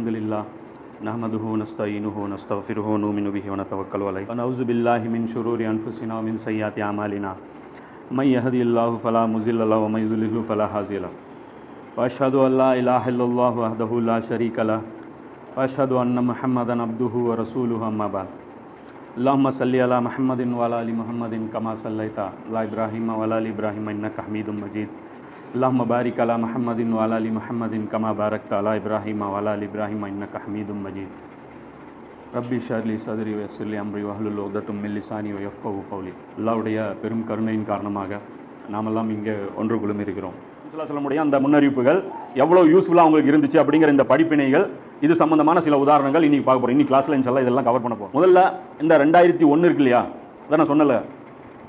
الحمد لله نحمده ونستعينه ونستغفره ونؤمن به ونتوكل عليه ونعوذ بالله من شرور أنفسنا ومن سيئات أعمالنا من يهدي الله فلا مضل له ومن يضلل فلا هادي له وأشهد أن لا إله إلا الله وحده لا شريك له وأشهد أن محمدا عبده ورسوله أما بعد اللهم صل على محمد وعلى آل محمد كما صليت على إبراهيم وعلى آل إبراهيم إنك حميد مجيد اللهم بارك على محمد وعلى آل محمد كما باركت على إبراهيم وعلى آل إبراهيم إنك حميد مجيد ரப்பி ஷர்லி சதுரி வயசுலி அம்ரி வஹலுல் உக்தத்தும் மின் லிசானி வயஃப்கஹு கௌலி. அல்லாஹ்வுடைய பெரும் கருணையின் காரணமாக நாமெல்லாம் இங்கே ஒன்று குழுமி இருக்கிறோம். சொல்லமுடைய அந்த முன்னறிவிப்புகள் எவ்வளோ யூஸ்ஃபுல்லாக உங்களுக்கு இருந்துச்சு அப்படிங்கிற இந்த படிப்பினைகள் இது சம்பந்தமான சில உதாரணங்கள் இன்னைக்கு பார்க்க போகிறோம். இன்னைக்கு கிளாஸில் இன்ஷால்லா இதெல்லாம் கவர் பண்ண போகிறோம். முதல்ல இந்த 2001 இருக்கு இல்லையா, அதான் நான் சொன்னல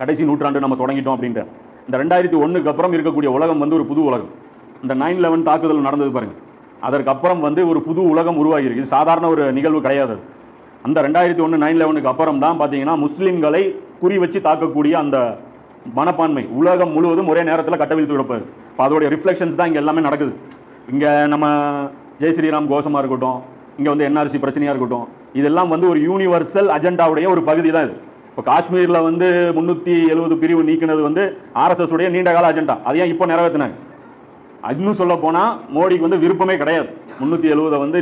கடைசி நூற்றாண்டு நம்ம தொடங்கிட்டோம் அப்படின்ட்டு. இந்த 2001க்கு அப்புறம் இருக்கக்கூடிய உலகம் வந்து ஒரு புது உலகம். இந்த 9/11 தாக்குதல் நடந்தது பாருங்க, அதற்கப்புறம் வந்து ஒரு புது உலகம் உருவாகியிருக்கு. இது சாதாரண ஒரு நிகழ்வு கிடையாது. அந்த 2001 9/11க்கு அப்புறம் தான் பார்த்தீங்கன்னா முஸ்லீம்களை குறி வச்சு தாக்கக்கூடிய அந்த மனப்பான்மை உலகம் முழுவதும் ஒரே நேரத்தில் கட்டவிழ்த்து விடப்பாரு. இப்போ அதோடைய ரிஃப்ளெக்ஷன்ஸ் தான் இங்கே எல்லாமே நடக்குது. இங்கே நம்ம ஜெய் ஸ்ரீராம் கோஷமாக இருக்கட்டும், இங்கே வந்து என்ஆர்சி பிரச்சனையாக இருக்கட்டும், இதெல்லாம் வந்து ஒரு யூனிவர்சல் அஜெண்டாவுடைய ஒரு பகுதி தான் இது. இப்போ காஷ்மீரில் வந்து 370 பிரிவு நீக்கினது வந்து ஆர்எஸ்எஸ் உடைய நீண்ட கால அஜெண்டா. அது ஏன் இப்போ நிறைவேற்றினாங்க? இன்னும் சொல்ல போனால் மோடிக்கு வந்து விருப்பமே கிடையாது 370 வந்து